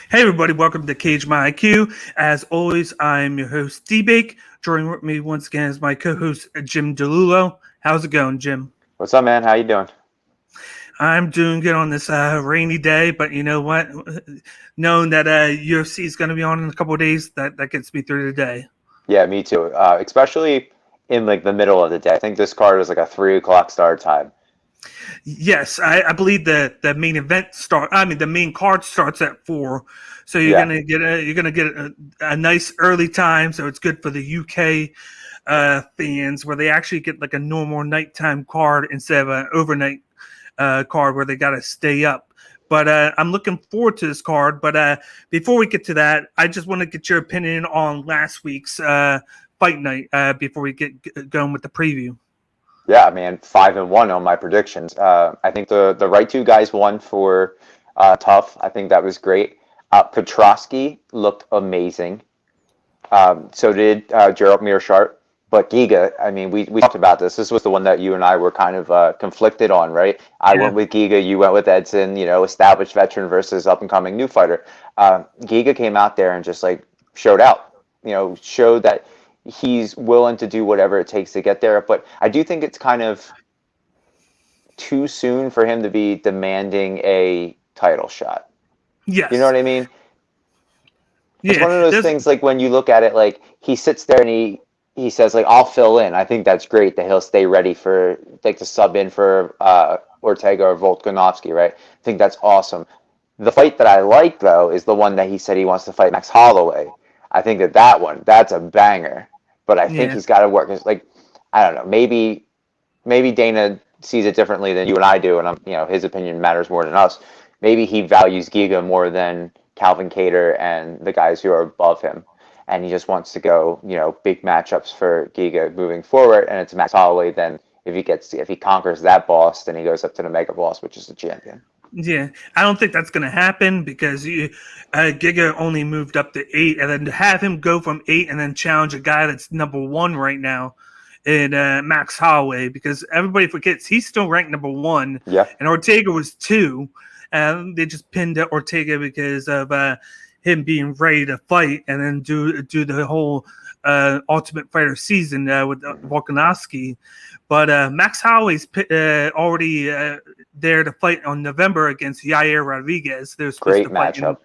Hey everybody, welcome to Cage My IQ. As always, I'm your host D-Bake. Joining with me once again is my co-host Jim DiLullo. How's it going, Jim? What's up, man? How you doing? I'm doing good on this rainy day, but you know what? Knowing that UFC is going to be on in a couple of days, that gets me through the day. Yeah, me too. Especially in like the middle of the day. I think this card is like a 3 o'clock start time. Yes, I believe the main event the main card starts at 4, so you're Yeah, gonna get a nice early time. So it's good for the UK fans where they actually get like a normal nighttime card instead of an overnight card where they got to stay up. But I'm looking forward to this card. But before we get to that, I just want to get your opinion on last week's fight night before we get going with the preview. yeah, man. 5-1 on my predictions. I think the right two guys won for tough. I think that was great. Petrosky looked amazing. So did Gerald Mearshart. But Giga, I mean, we talked about this. This was the one that you and I were kind of conflicted on, right? I Yeah. went with Giga, you went with Edson, established veteran versus up and coming new fighter. Giga came out there and just like showed out, showed that he's willing to do whatever it takes to get there. But I do think it's kind of too soon for him to be demanding a title shot. You know Yes. what I mean? It's Yeah. one of those There's things like when you look at it, like he sits there and he says like I'll fill in. I think that's great that he'll stay ready for like to sub in for Ortega or Volkanovski, right? I think that's awesome. The fight that I like though is the one that he said he wants to fight Max Holloway. I think that one that's a banger, but I think yeah. he's got to work. It's like I don't know, maybe Dana sees it differently than you and I do, and his opinion matters more than us. Maybe he values Giga more than Calvin Cater and the guys who are above him, and he just wants to go, big matchups for Giga moving forward. And it's Max Holloway. Then if he conquers that boss, then he goes up to the mega boss, which is the champion. Yeah, I don't think that's going to happen because Giga only moved up to 8, and then to have him go from 8 and then challenge a guy that's number 1 right now in Max Holloway, because everybody forgets he's still ranked number 1, Yeah, and Ortega was 2, and they just pinned Ortega because of him being ready to fight, and then do the whole Ultimate Fighter season with Volkanovski. But Max Holloway's already there to fight on November against Yair Rodriguez. They're great matchup.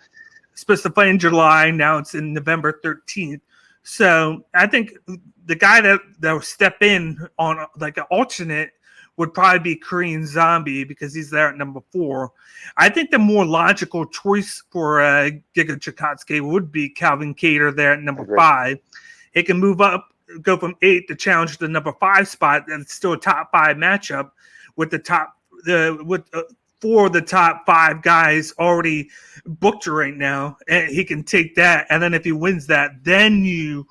supposed to fight in July. Now it's in November 13th. So I think the guy that will step in on like an alternate would probably be Korean Zombie because he's there at number 4. I think the more logical choice for Giga Chikatsuke would be Calvin Cater there at I number agree. 5. It can move up, go from 8 to challenge the number 5 spot, and it's still a top 5 matchup with with 4 of the top 5 guys already booked right now, and he can take that. And then if he wins that, then you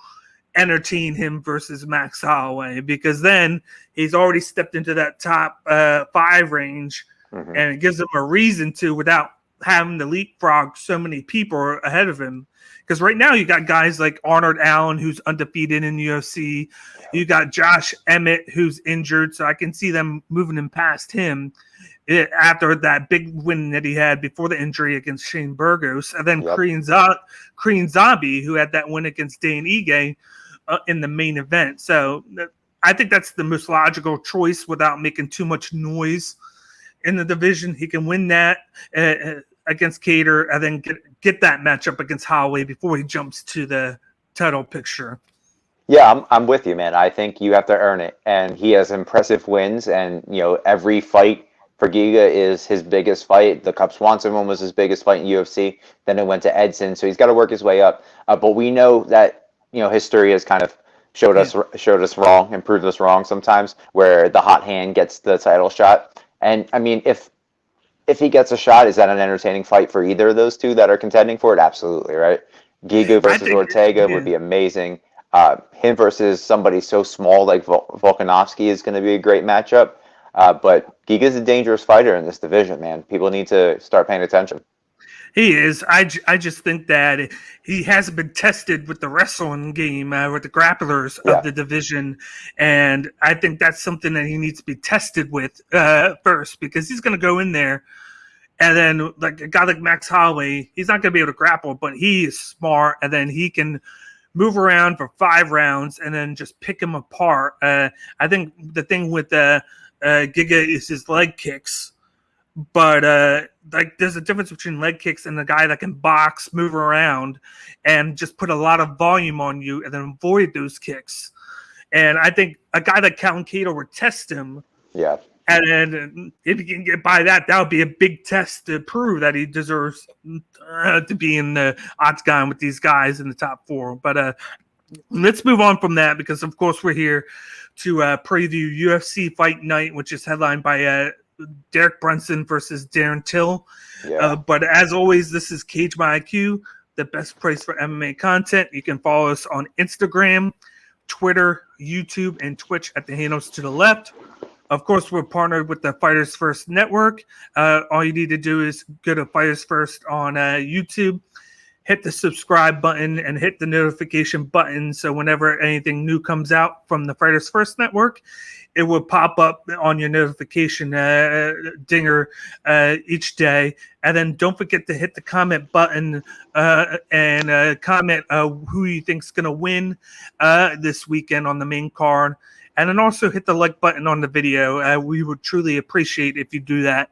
entertain him versus Max Holloway, because then he's already stepped into that top 5 range, Mm-hmm. and it gives him a reason to without having to leapfrog so many people ahead of him. Because right now you got guys like Arnold Allen, who's undefeated in the UFC. You got Josh Emmett, who's injured, so I can see them moving him past him after that big win that he had before the injury against Shane Burgos. And then Yep. Korean Zombie, who had that win against Dan Ige in the main event. So I think that's the most logical choice without making too much noise in the division. He can win that against Cater, and then get that matchup against Holloway before he jumps to the title picture. Yeah, I'm with you, man. I think you have to earn it, and he has impressive wins. And every fight for Giga is his biggest fight. The Cub Swanson one was his biggest fight in UFC. Then it went to Edson, so he's got to work his way up. But we know that history has kind of showed us wrong and proved us wrong sometimes, where the hot hand gets the title shot. And I mean, if he gets a shot, is that an entertaining fight for either of those two that are contending for it? Absolutely, right? Giga I versus think, Ortega yeah. would be amazing. Him versus somebody so small like Volkanovski is going to be a great matchup. But Giga's a dangerous fighter in this division, man. People need to start paying attention. He is. I just think that he hasn't been tested with the wrestling game, with the grapplers of Yeah, the division. And I think that's something that he needs to be tested with first, because he's going to go in there And then like a guy like Max Holloway, he's not going to be able to grapple, but he is smart, and then he can move around for 5 rounds and then just pick him apart. I think the thing with Giga is his leg kicks, but like there's a difference between leg kicks and the guy that can box, move around, and just put a lot of volume on you and then avoid those kicks. And I think a guy like Calvin Cato would test him. Yeah. And then if he can get by that would be a big test to prove that he deserves to be in the octagon with these guys in the top 4. But let's move on from that, because of course we're here to preview UFC Fight Night, which is headlined by Derek Brunson versus Darren Till. Yeah. But as always, this is Cage My IQ, the best place for MMA content. You can follow us on Instagram, Twitter, YouTube, and Twitch at the handles to the left. Of course, we're partnered with the Fighters First Network. All you need to do is go to Fighters First on YouTube, hit the subscribe button, and hit the notification button. So whenever anything new comes out from the Fighters First Network, it will pop up on your notification dinger each day. And then don't forget to hit the comment button and comment who you think's going to win this weekend on the main card. And then also hit the like button on the video. We would truly appreciate if you do that.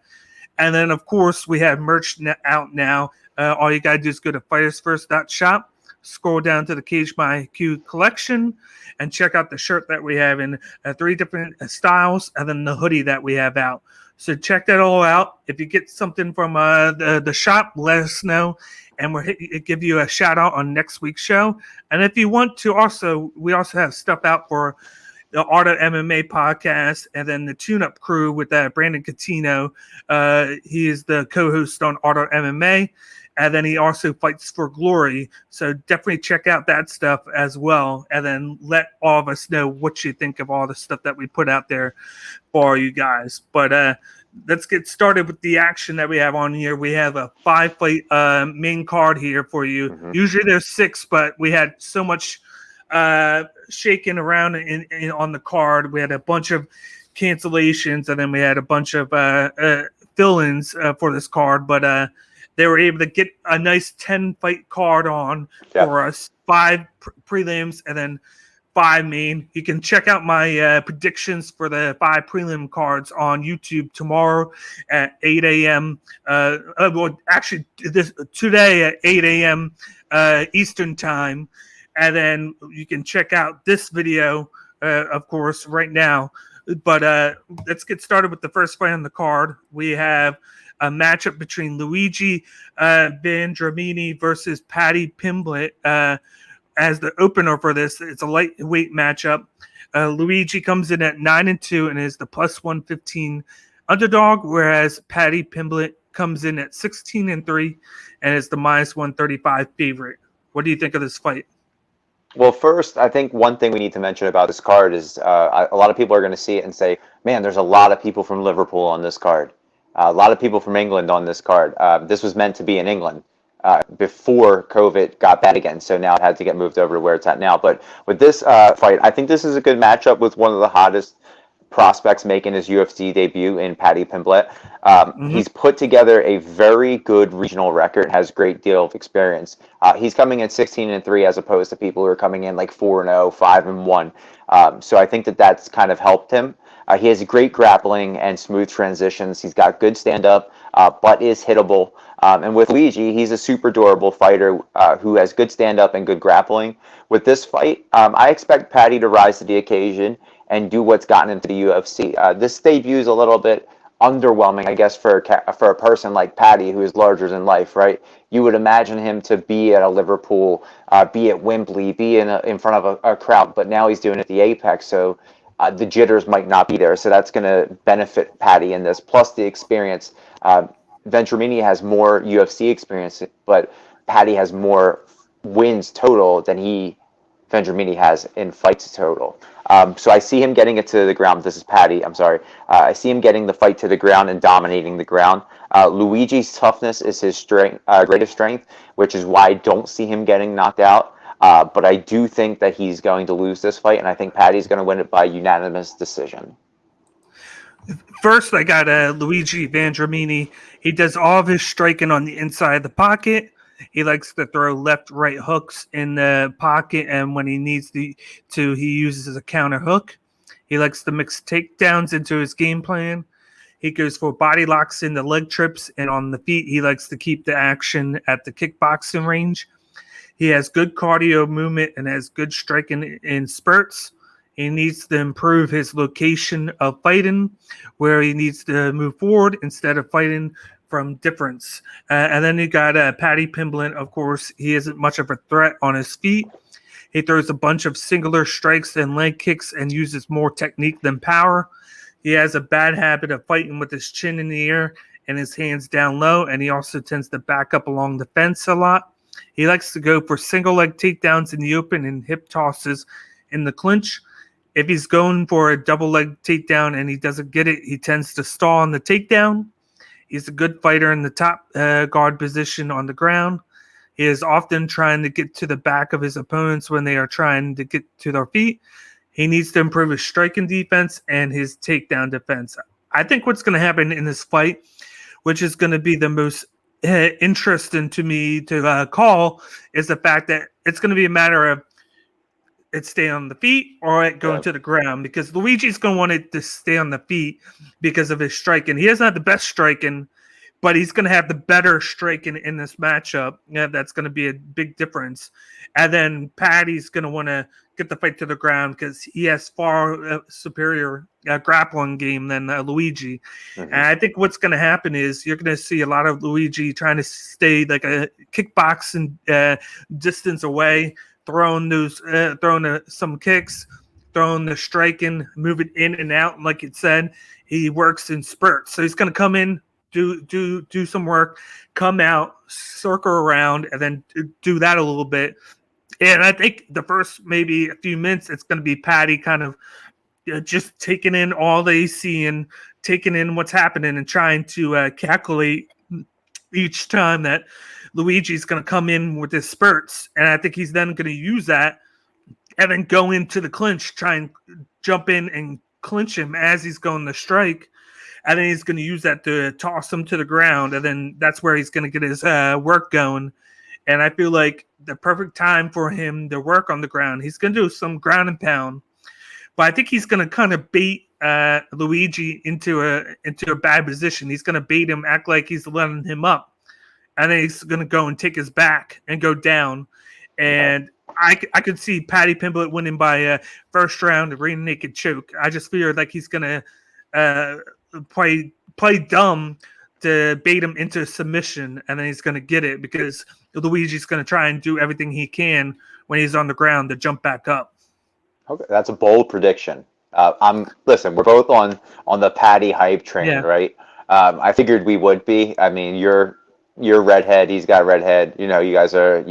And then, of course, we have merch out now. All you got to do is go to fightersfirst.shop, scroll down to the Cage My IQ collection, and check out the shirt that we have in 3 different styles, and then the hoodie that we have out. So check that all out. If you get something from the shop, let us know, and we'll give you a shout out on next week's show. And if you want to we also have stuff out for the Art of MMA podcast, and then the Tune-Up Crew with Brandon Catino. He is the co-host on Art of MMA, and then he also fights for Glory. So definitely check out that stuff as well, and then let all of us know what you think of all the stuff that we put out there for you guys. But let's get started with the action that we have on here. We have a 5-fight main card here for you. Mm-hmm. Usually there's 6, but we had so much shaking around on the card. We had a bunch of cancellations, and then we had a bunch of fill-ins for this card, but they were able to get a nice 10-fight card on for us, 5 prelims and then 5 main. You can check out my predictions for the 5 prelim cards on YouTube tomorrow at 8 a.m. Well, actually, today at 8 a.m. Eastern time. And then you can check out this video, of course, right now. But let's get started with the first fight on the card. We have a matchup between Luigi Vendramini versus Paddy Pimblett as the opener for this. It's a lightweight matchup. Luigi comes in at 9-2 and is the plus 115 underdog, whereas Paddy Pimblett comes in at 16-3 and is the minus 135 favorite. What do you think of this fight? Well, first, I think one thing we need to mention about this card is a lot of people are going to see it and say, man, there's a lot of people from Liverpool on this card. A lot of people from England on this card. This was meant to be in England before COVID got bad again, so now it had to get moved over to where it's at now. But with this fight, I think this is a good matchup with one of the hottest prospects making his UFC debut in Paddy Pimblett. He's put together a very good regional record, has a great deal of experience. He's coming in 16-3 as opposed to people who are coming in like 4-0, 5-1. So I think that's kind of helped him. He has great grappling and smooth transitions. He's got good stand-up, but is hittable. And with Luigi, he's a super durable fighter who has good stand-up and good grappling. With this fight, I expect Paddy to rise to the occasion and do what's gotten him to the UFC. This debut is a little bit underwhelming, I guess, for a person like Paddy, who is larger than life, right? You would imagine him to be at a Liverpool, be at Wembley, be in front of a crowd, but now he's doing it at the Apex, so the jitters might not be there. So that's going to benefit Paddy in this, plus the experience. Vendramini has more UFC experience, but Paddy has more wins total than Vendramini has in fights total. So I see him getting it to the ground. This is Paddy. I'm sorry. I see him getting the fight to the ground and dominating the ground. Luigi's toughness is his greatest strength, which is why I don't see him getting knocked out. But I do think that he's going to lose this fight, and I think Paddy's going to win it by unanimous decision. First, I got Luigi Vendramini. He does all of his striking on the inside of the pocket. He likes to throw left, right hooks in the pocket, and when he needs he uses a counter hook. He likes to mix takedowns into his game plan. He goes for body locks in the leg trips, and on the feet, he likes to keep the action at the kickboxing range. He has good cardio movement and has good striking in spurts. He needs to improve his location of fighting, where he needs to move forward instead of fighting from difference. And then you got Paddy Pimblett, of course. He isn't much of a threat on his feet. He throws a bunch of singular strikes and leg kicks and uses more technique than power. He has a bad habit of fighting with his chin in the air and his hands down low, and he also tends to back up along the fence a lot. He likes to go for single leg takedowns in the open and hip tosses in the clinch. If he's going for a double leg takedown and he doesn't get it, he tends to stall on the takedown. He's a good fighter in the top guard position on the ground. He is often trying to get to the back of his opponents when they are trying to get to their feet. He needs to improve his striking defense and his takedown defense. I think what's going to happen in this fight, which is going to be the most interesting to me to call, is the fact that it's going to be a matter of it stay on the feet or it going to the ground, because Luigi's going to want it to stay on the feet because of his striking. He doesn't have the best striking, but he's going to have the better striking in this matchup. Yeah, that's going to be a big difference. And then Paddy's going to want to get the fight to the ground because he has far superior grappling game than Luigi. Mm-hmm. And I think what's going to happen is you're going to see a lot of Luigi trying to stay like a kickboxing distance away, throwing some kicks, throwing the striking, moving in and out. Like it said, he works in spurts. So he's going to come in, do some work, come out, circle around, and then do that a little bit. And I think the first maybe a few minutes, it's going to be Paddy kind of just taking in all they see and taking in what's happening and trying to calculate each time that Luigi's going to come in with his spurts. And I think he's then going to use that and then go into the clinch, try and jump in and clinch him as he's going to strike. And then he's going to use that to toss him to the ground. And then that's where he's going to get his work going. And I feel like the perfect time for him to work on the ground, he's going to do some ground and pound. But I think he's going to kind of bait Luigi into a bad position. He's going to bait him, act like he's letting him up. And then he's going to go and take his back and go down. And I could see Paddy Pimblett winning by a first round rear naked choke. I just feel like he's going to play dumb to bait him into submission, and then he's going to get it because Luigi's going to try and do everything he can when he's on the ground to jump back up. Okay, that's a bold prediction. Listen, we're both on the Paddy hype train, right? I figured we would be. I mean, you're redhead, he's got redhead. You know, you guys are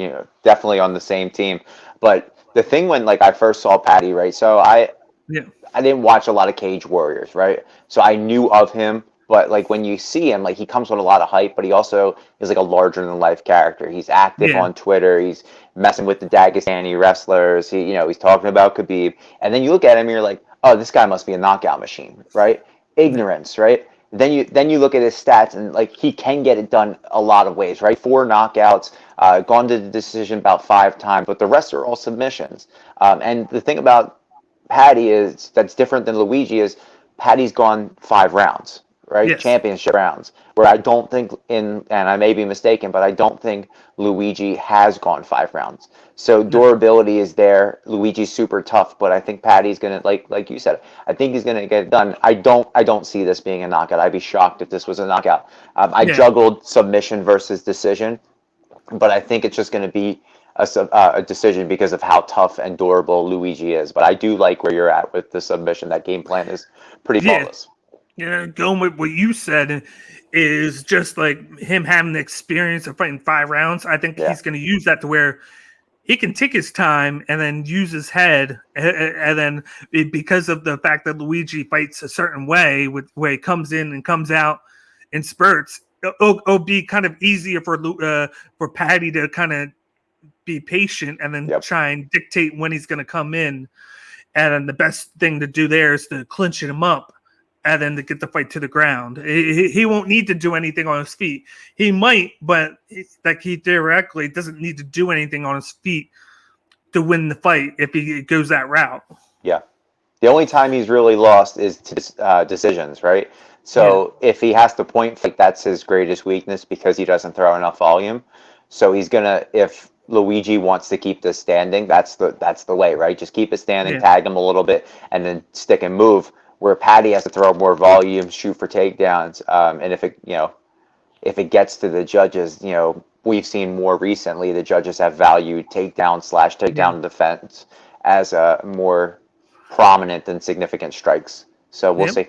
definitely on the same team. But the thing when I first saw Paddy, right? So I didn't watch a lot of Cage Warriors, right? So I knew of him. But when you see him, he comes with a lot of hype, but he also is a larger than life character. He's active on Twitter. He's messing with the Dagestani wrestlers. He's talking about Khabib. And then you look at him and you're like, oh, this guy must be a knockout machine, right? Ignorance, right? Then you look at his stats and he can get it done a lot of ways, right? 4 knockouts, gone to the decision about 5 times, but the rest are all submissions. And the thing about Paddy is that's different than Luigi is Paddy's gone 5 rounds. Right, yes. Championship rounds, where I don't think and I may be mistaken, but I don't think Luigi has gone 5 rounds. So durability is there. Luigi's super tough, but I think Paddy's gonna like you said. I think he's gonna get it done. I don't see this being a knockout. I'd be shocked if this was a knockout. I juggled submission versus decision, but I think it's just gonna be a decision because of how tough and durable Luigi is. But I do like where you're at with the submission. That game plan is pretty flawless. Going with what you said is just him having the experience of fighting 5 rounds. I think he's going to use that to where he can take his time and then use his head. And then because of the fact that Luigi fights a certain way, with where he comes in and comes out in spurts, it'll be kind of easier for Paddy to kind of be patient and then try and dictate when he's going to come in. And then the best thing to do there is to clinch him up. and then to get the fight to the ground. He won't need to do anything on his feet. He might, but like he theoretically doesn't need to do anything on his feet to win the fight if he goes that route. Yeah. The only time he's really lost is to decisions, right? So if he has to point fight, that's his greatest weakness because he doesn't throw enough volume. So he's gonna, if Luigi wants to keep this standing, that's the way, right? Just keep it standing, tag him a little bit, and then stick and move. Where Paddy has to throw more volume, shoot for takedowns, and if it gets to the judges, we've seen more recently the judges have valued takedown defense as a more prominent and significant strikes. So we'll see.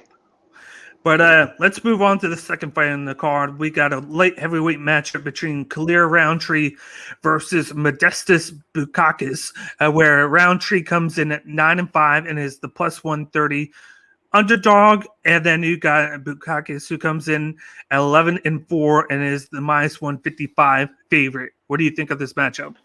But let's move on to the second fight in the card. We got a light heavyweight matchup between Khalil Rountree versus Modestas Bukauskas, where Rountree comes in at 9-5 and is the plus 130 underdog, and then you got Bukauskas who comes in at 11-4 and is the minus 155 favorite. What do you think of this matchup?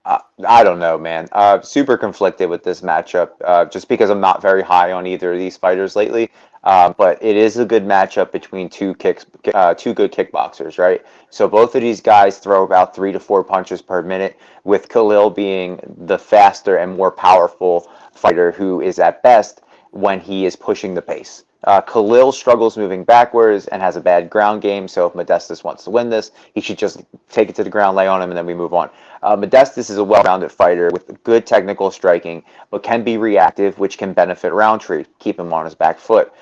I don't know, man. Super conflicted with this matchup, just because I'm not very high on either of these fighters lately. But it is a good matchup between two good kickboxers, right? So both of these guys throw about 3 to 4 punches per minute, with Khalil being the faster and more powerful fighter who is at best when he is pushing the pace. Khalil struggles moving backwards and has a bad ground game, so if Modestas wants to win this, he should just take it to the ground, lay on him, and then we move on. Modestas is a well-rounded fighter with good technical striking, but can be reactive, which can benefit Rountree, keep him on his back foot.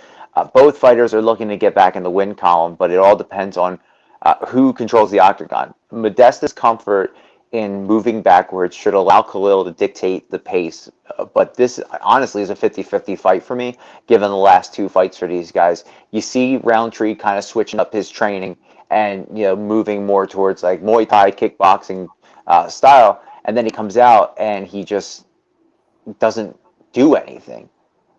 Both fighters are looking to get back in the win column, but it all depends on who controls the octagon. Modestas' comfort in moving backwards should allow Khalil to dictate the pace, but this honestly is a 50-50 fight for me, given the last 2 fights for these guys. You see Rountree kind of switching up his training and moving more towards like Muay Thai kickboxing style, and then he comes out and he just doesn't do anything.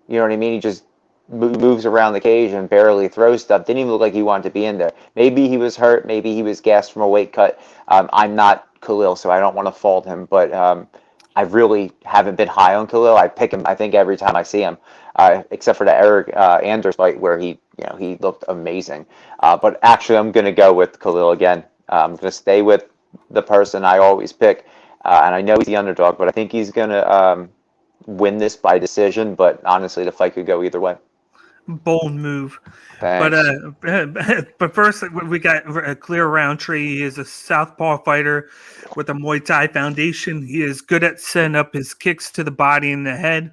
You know what I mean? He just moves around the cage and barely throws stuff. Didn't even look like he wanted to be in there. Maybe he was hurt. Maybe he was gassed from a weight cut. I'm not Khalil, so I don't want to fault him, but I really haven't been high on Khalil. I pick him, I think, every time I see him, except for the Eric Anders fight where he looked amazing. But actually, I'm going to go with Khalil again. I'm going to stay with the person I always pick, and I know he's the underdog, but I think he's going to win this by decision. But honestly, the fight could go either way. Bold move. Thanks. But first we got a clear Rountree. He is a southpaw fighter with a Muay Thai foundation. He is good at setting up his kicks to the body and the head.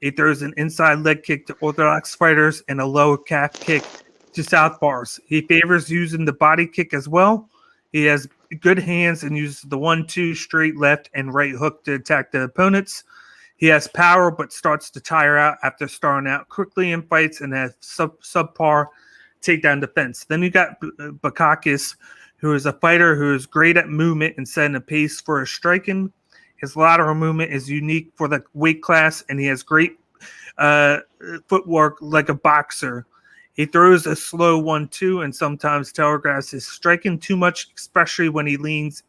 He throws an inside leg kick to orthodox fighters and a lower calf kick to southpaws. He favors using the body kick as well. He has good hands and uses the 1-2 straight left and right hook to attack the opponents. He has power, but starts to tire out after starting out quickly in fights and has subpar takedown defense. Then you got Bukauskas, who is a fighter who is great at movement and setting a pace for his striking. His lateral movement is unique for the weight class, and he has great footwork like a boxer. He throws a slow 1-2 and sometimes telegraphs his striking too much, especially when he leans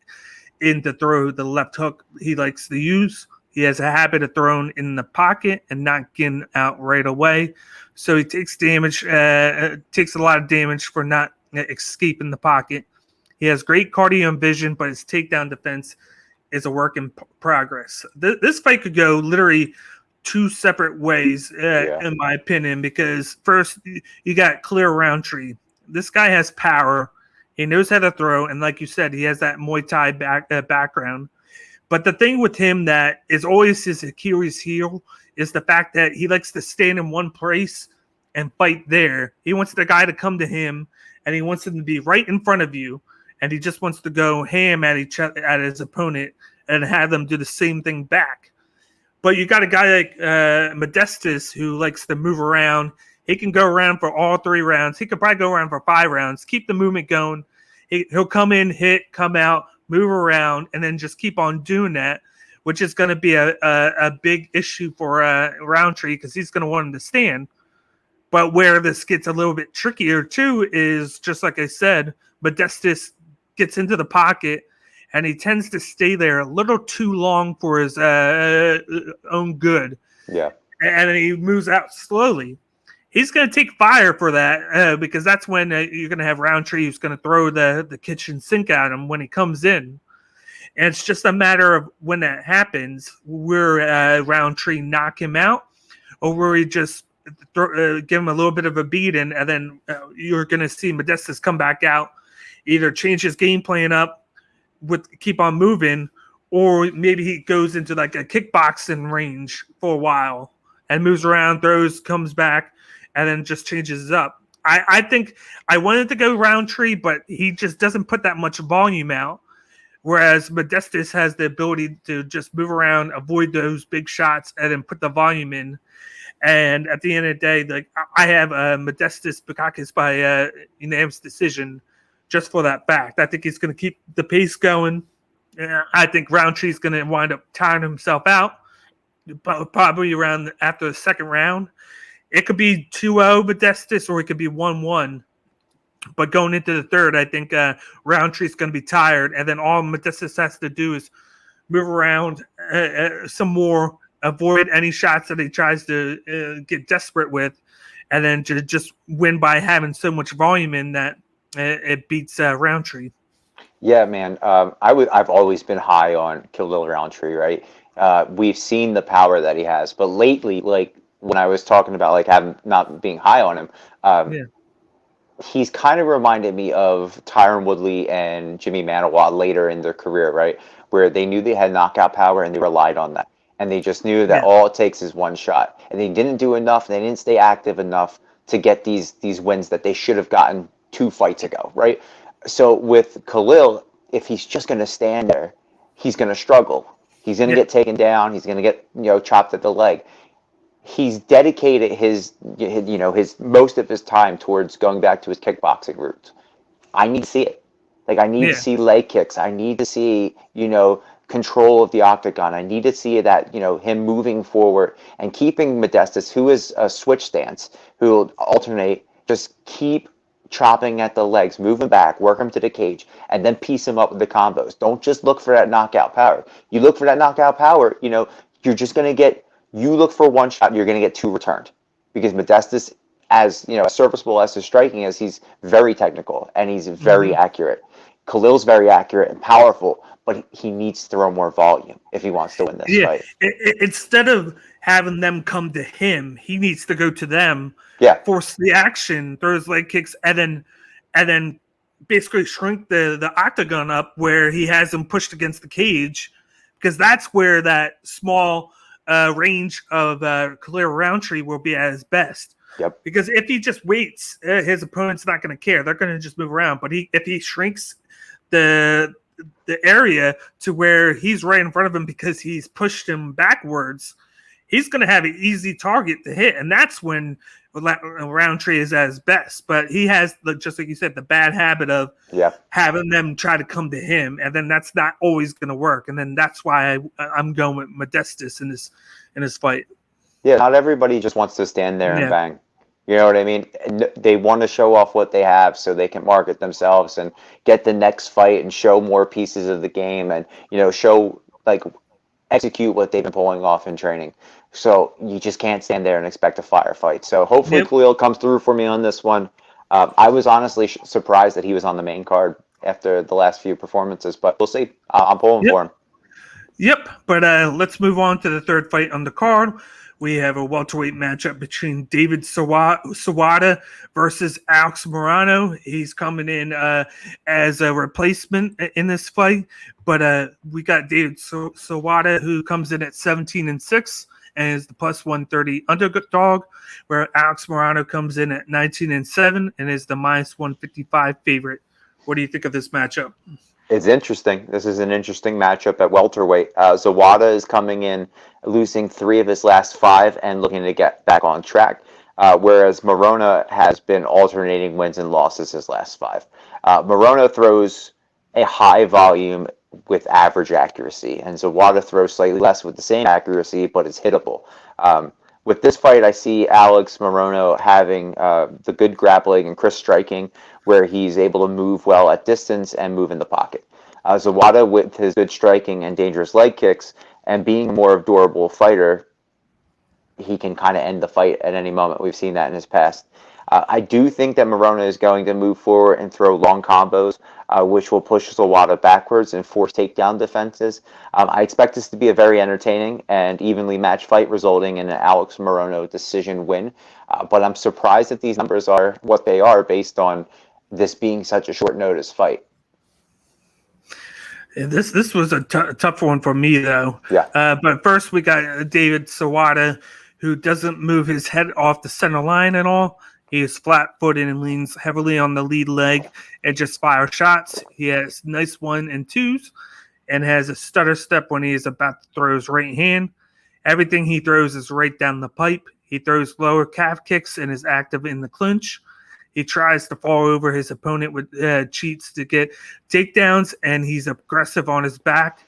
in to throw the left hook he likes to use. He has a habit of throwing in the pocket and not getting out right away. So he takes damage, takes a lot of damage for not escaping the pocket. He has great cardio and vision, but his takedown defense is a work in progress. This fight could go literally 2 separate ways, in my opinion, because first you got clear Rountree. This guy has power. He knows how to throw, and like you said, he has that Muay Thai background. But the thing with him that is always his Achilles heel is the fact that he likes to stand in one place and fight there. He wants the guy to come to him, and he wants him to be right in front of you, and he just wants to go ham at his opponent and have them do the same thing back. But you got a guy like Modestas who likes to move around. He can go around for all 3 rounds. He could probably go around for 5 rounds, keep the movement going. He'll come in, hit, come out, move around, and then just keep on doing that, which is going to be a big issue for Rountree because he's going to want him to stand. But where this gets a little bit trickier too is, just like I said, Modestas gets into the pocket and he tends to stay there a little too long for his own good. Yeah. And he moves out slowly. he's going to take fire for that because that's when you're going to have Rountree who's going to throw the kitchen sink at him when he comes in. And it's just a matter of when that happens, where Rountree knock him out, or where he just give him a little bit of a beating, and then you're going to see Modestas come back out, either change his game plan up, keep on moving, or maybe he goes into like a kickboxing range for a while and moves around, throws, comes back, and then just changes it up. I think I wanted to go Rountree, but he just doesn't put that much volume out. Whereas Modestas has the ability to just move around, avoid those big shots, and then put the volume in. And at the end of the day, like I have Modestas Bukauskas by unanimous decision just for that fact. I think he's going to keep the pace going. I think Rountree's going to wind up tiring himself out, probably around after the second round. It could be 2-0 Modestas, or it could be 1-1. But going into the third, I think Rountree's going to be tired, and then all Modestas has to do is move around some more, avoid any shots that he tries to get desperate with, and then to just win by having so much volume in that it beats Rountree. Yeah, man. I've always been high on Khalil Rountree, right? We've seen the power that he has, but lately, like when I was talking about like not being high on him, he's kind of reminded me of Tyron Woodley and Jimmy Manawa later in their career, right? Where they knew they had knockout power and they relied on that. And they just knew that all it takes is one shot. And they didn't do enough. They didn't stay active enough to get these wins that they should have gotten 2 fights ago, right? So with Khalil, if he's just going to stand there, he's going to struggle. He's going to get taken down. He's going to get chopped at the leg. He's dedicated his most of his time towards going back to his kickboxing roots. I need to see it. Like I need to see leg kicks. I need to see, control of the octagon. I need to see that, him moving forward and keeping Modestas, who is a switch stance, who will alternate, just keep chopping at the legs, move him back, work him to the cage, and then piece him up with the combos. Don't just look for that knockout power. You look for that knockout power, you're just going to get. You look for one shot, you're going to get 2 returned. Because Modestas, as serviceable as his striking is, he's very technical and he's very accurate. Khalil's very accurate and powerful, but he needs to throw more volume if he wants to win this fight. Instead of having them come to him, he needs to go to them, force the action, throw his leg kicks, and then basically shrink the octagon up where he has them pushed against the cage, because that's where that small range of Khalil Rountree will be at his best. Yep. Because if he just waits, his opponent's not going to care. They're going to just move around. But if he shrinks the area to where he's right in front of him because he's pushed him backwards, he's going to have an easy target to hit. And that's when Rountree is at his best. But he has, just like you said, the bad habit of having them try to come to him. And then that's not always going to work. And then that's why I'm going with Modestas in this fight. Yeah, not everybody just wants to stand there and bang. You know what I mean? They want to show off what they have so they can market themselves and get the next fight and show more pieces of the game and, execute what they've been pulling off in training. So you just can't stand there and expect a firefight. So hopefully Khalil comes through for me on this one. I was honestly surprised that he was on the main card after the last few performances, but we'll see. I'm pulling for him. Yep, but let's move on to the third fight on the card. We have a welterweight matchup between David Zawada versus Alex Morono. He's coming in as a replacement in this fight, but we got David Zawada, who comes in at 17-6 and is the plus 130 underdog, where Alex Morono comes in at 19-7 and is the minus 155 favorite. What do you think of this matchup? It's interesting. This is an interesting matchup at welterweight. Zawada is coming in, losing 3 of his last 5 and looking to get back on track, whereas Morono has been alternating wins and losses his last 5. Morono throws a high volume with average accuracy, and Zawada throws slightly less with the same accuracy, but it's hittable. With this fight, I see Alex Morono having the good grappling and crisp striking, where he's able to move well at distance and move in the pocket. Zawada, with his good striking and dangerous leg kicks, and being more of a durable fighter, he can kind of end the fight at any moment. We've seen that in his past. I do think that Morono is going to move forward and throw long combos, which will push Zawada backwards and force takedown defenses. I expect this to be a very entertaining and evenly matched fight, resulting in an Alex Morono decision win. But I'm surprised that these numbers are what they are based on this being such a short notice fight. This was a tough one for me, though. Yeah. But first, we got David Zawada, who doesn't move his head off the center line at all. He is flat-footed and leans heavily on the lead leg and just fires shots. He has nice 1 and 2s and has a stutter step when he is about to throw his right hand. Everything he throws is right down the pipe. He throws lower calf kicks and is active in the clinch. He tries to fall over his opponent with cheats to get takedowns, and he's aggressive on his back,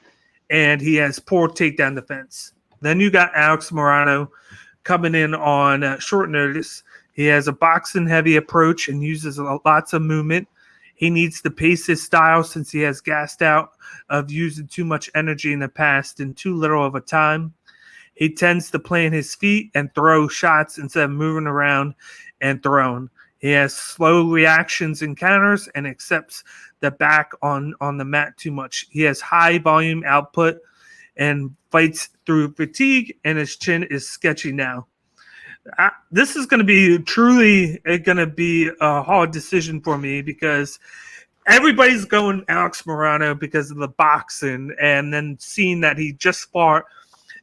and he has poor takedown defense. Then you got Alex Morono coming in on short notice. He has a boxing-heavy approach and uses lots of movement. He needs to pace his style since he has gassed out of using too much energy in the past in too little of a time. He tends to plant his feet and throw shots instead of moving around and throwing. He has slow reactions and counters and accepts the back on the mat too much. He has high volume output and fights through fatigue, and his chin is sketchy now. This is going to be truly going to be a hard decision for me because everybody's going Alex Morono because of the boxing, and then seeing that he just fought,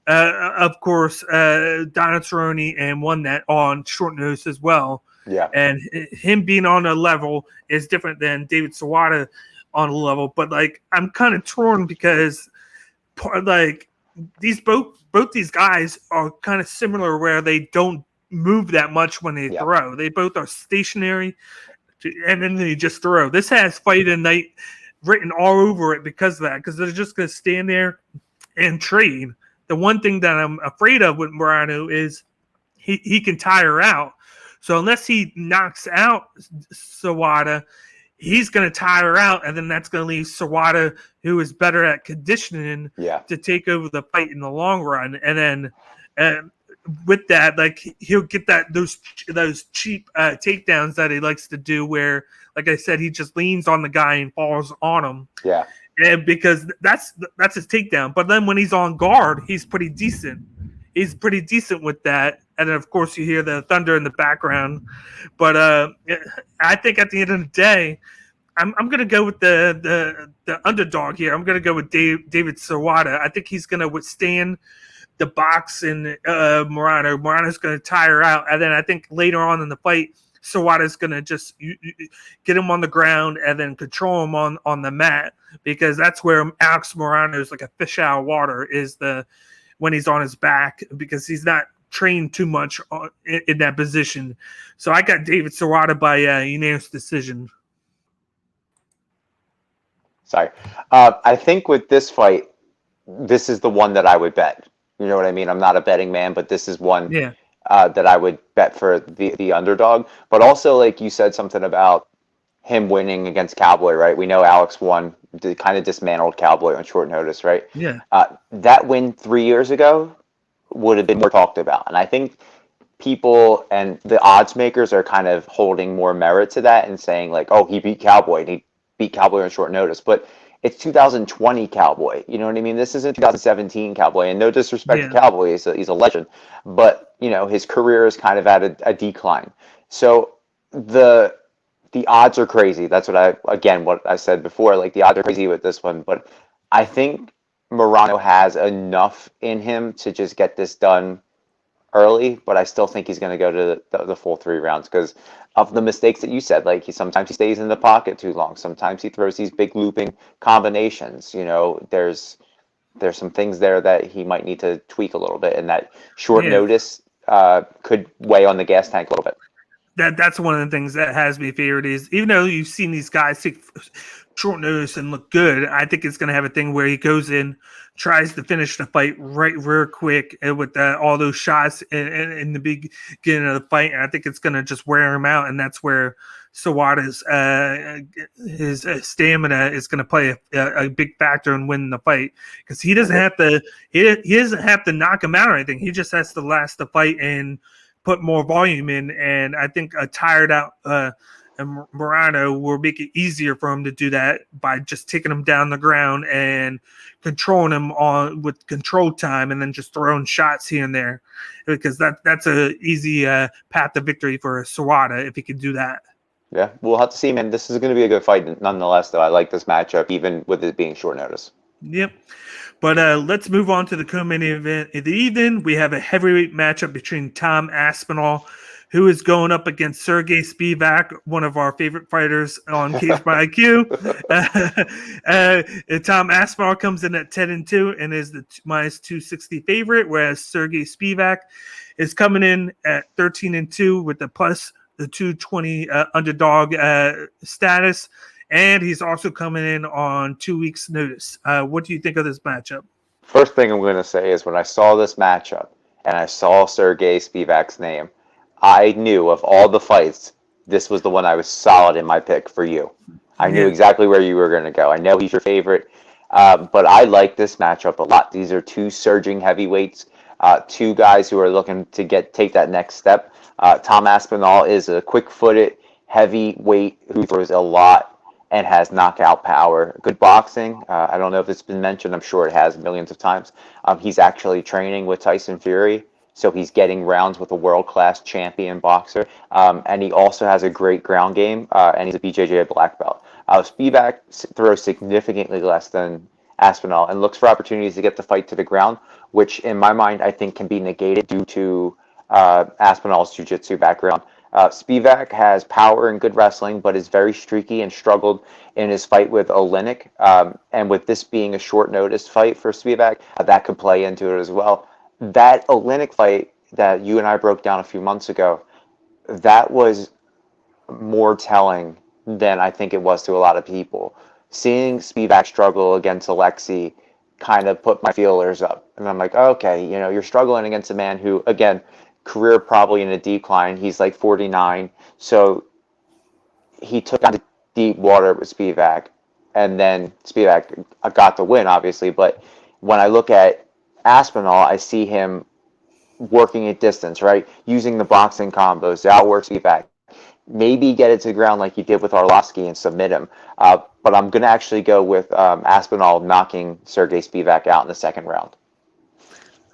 of course, Donatieroni and won that on short notice as well. Yeah. And him being on a level is different than David Zawada on a level. But, like, I'm kind of torn because, like, both these guys are kind of similar where they don't move that much when they throw. They both are stationary, and then they just throw. This has fight and night written all over it because of that, because they're just going to stand there and trade. The one thing that I'm afraid of with Morono is he can tire out. So unless he knocks out Zawada, he's going to tire out, and then that's going to leave Zawada, who is better at conditioning, to take over the fight in the long run. And then with that, like, he'll get those cheap takedowns that he likes to do, where, like I said, he just leans on the guy and falls on him. Yeah. And because that's his takedown. But then when he's on guard, he's pretty decent. He's pretty decent with that. And then, of course, you hear the thunder in the background. But I think at the end of the day, I'm going to go with the underdog here. I'm going to go with David Zawada. I think he's going to withstand the box and Morono. Morono's going to tire out. And then I think later on in the fight, Zawada's going to just get him on the ground and then control him on the mat, because that's where Alex Morono is like a fish out of water, is when he's on his back, because he's not trained too much in that position. So I got David Zawada by unanimous decision. Sorry. I think with this fight, this is the one that I would bet. You know what I mean? I'm not a betting man, but this is one that I would bet for the underdog. But also, like you said, something about him winning against Cowboy, right? We know Alex won, kind of dismantled Cowboy on short notice, right? Yeah. That win 3 years ago would have been more talked about. And I think people and the odds makers are kind of holding more merit to that and saying, like, oh, he beat Cowboy and he beat Cowboy on short notice. But it's 2020 Cowboy. You know what I mean? This isn't 2017 Cowboy. And no disrespect to Cowboy, he's a legend. But, you know, his career is kind of at a decline. So the odds are crazy. That's what I said before. Like, the odds are crazy with this one. But I think Morono has enough in him to just get this done early, but I still think he's going to go to the full 3 rounds because of the mistakes that you said. Like, sometimes he stays in the pocket too long. Sometimes he throws these big looping combinations. You know, there's some things there that he might need to tweak a little bit, and that short notice could weigh on the gas tank a little bit. That's one of the things that has me favored, is even though you've seen these guys take short notice and look good, I think it's going to have a thing where he goes in, tries to finish the fight real quick with all those shots in the beginning of the fight, and I think it's going to just wear him out, and that's where Zawada's his stamina is going to play a big factor in winning the fight, because he doesn't have to he doesn't have to knock him out or anything. He just has to last the fight and put more volume in. And I think a tired out Morono will make it easier for him to do that by just taking him down the ground and controlling him on with control time, and then just throwing shots here and there, because that's a easy path to victory for Zawada if he can do that. Yeah, we'll have to see, man. This is going to be a good fight nonetheless, though. I like this matchup, even with it being short notice. Yep. But let's move on to the co-main event of the evening. We have a heavyweight matchup between Tom Aspinall, who is going up against Sergei Spivac, one of our favorite fighters on Cage by IQ. Tom Aspinall comes in at 10-2 and is the minus 260 favorite, whereas Sergei Spivac is coming in at 13-2 with the plus the 220 underdog status. And he's also coming in on 2 weeks' notice. What do you think of this matchup? First thing I'm going to say is when I saw this matchup and I saw Sergei Spivac's name, I knew of all the fights, this was the one I was solid in my pick for you. I knew exactly where you were going to go. I know he's your favorite, but I like this matchup a lot. These are two surging heavyweights, two guys who are looking to take that next step. Tom Aspinall is a quick-footed heavyweight who throws a lot and has knockout power. Good boxing. I don't know if it's been mentioned. I'm sure it has millions of times. He's actually training with Tyson Fury, so he's getting rounds with a world-class champion boxer. And he also has a great ground game, and he's a BJJ black belt. Spivac throws significantly less than Aspinall and looks for opportunities to get the fight to the ground, which in my mind I think can be negated due to Aspinall's jiu-jitsu background. Spivac has power and good wrestling, but is very streaky and struggled in his fight with Oleinik. And with this being a short notice fight for Spivac, that could play into it as well. That Oleinik fight that you and I broke down a few months ago, that was more telling than I think it was to a lot of people. Seeing Spivac struggle against Alexei kind of put my feelers up. And I'm like, okay, you're struggling against a man who, again, career probably in a decline. He's like 49. So he took on deep water with Spivac, and then Spivac got the win, obviously. But when I look at Aspinall, I see him working at distance, right? Using the boxing combos to outwork Spivac. Maybe get it to the ground like he did with Arlovsky and submit him. But I'm going to actually go with Aspinall knocking Sergei Spivac out in the second round.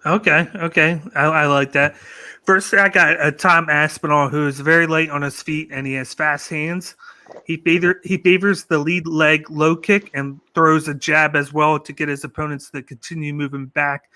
Okay. I like that. First, I got Tom Aspinall, who is very light on his feet and he has fast hands. He favors the lead leg low kick and throws a jab as well to get his opponents to continue moving back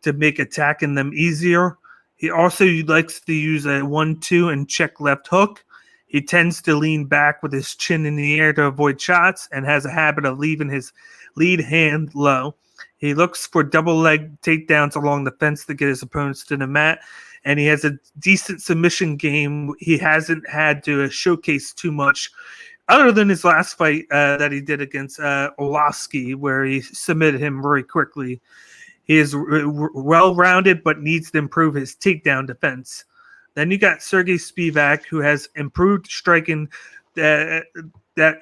to make attacking them easier. He also likes to use a 1-2 and check left hook. He tends to lean back with his chin in the air to avoid shots and has a habit of leaving his lead hand low. He looks for double leg takedowns along the fence to get his opponents to the mat. And he has a decent submission game. He hasn't had to showcase too much other than his last fight that he did against Arlovsky, where he submitted him very quickly. He is well-rounded but needs to improve his takedown defense. Then you got Sergei Spivac, who has improved striking that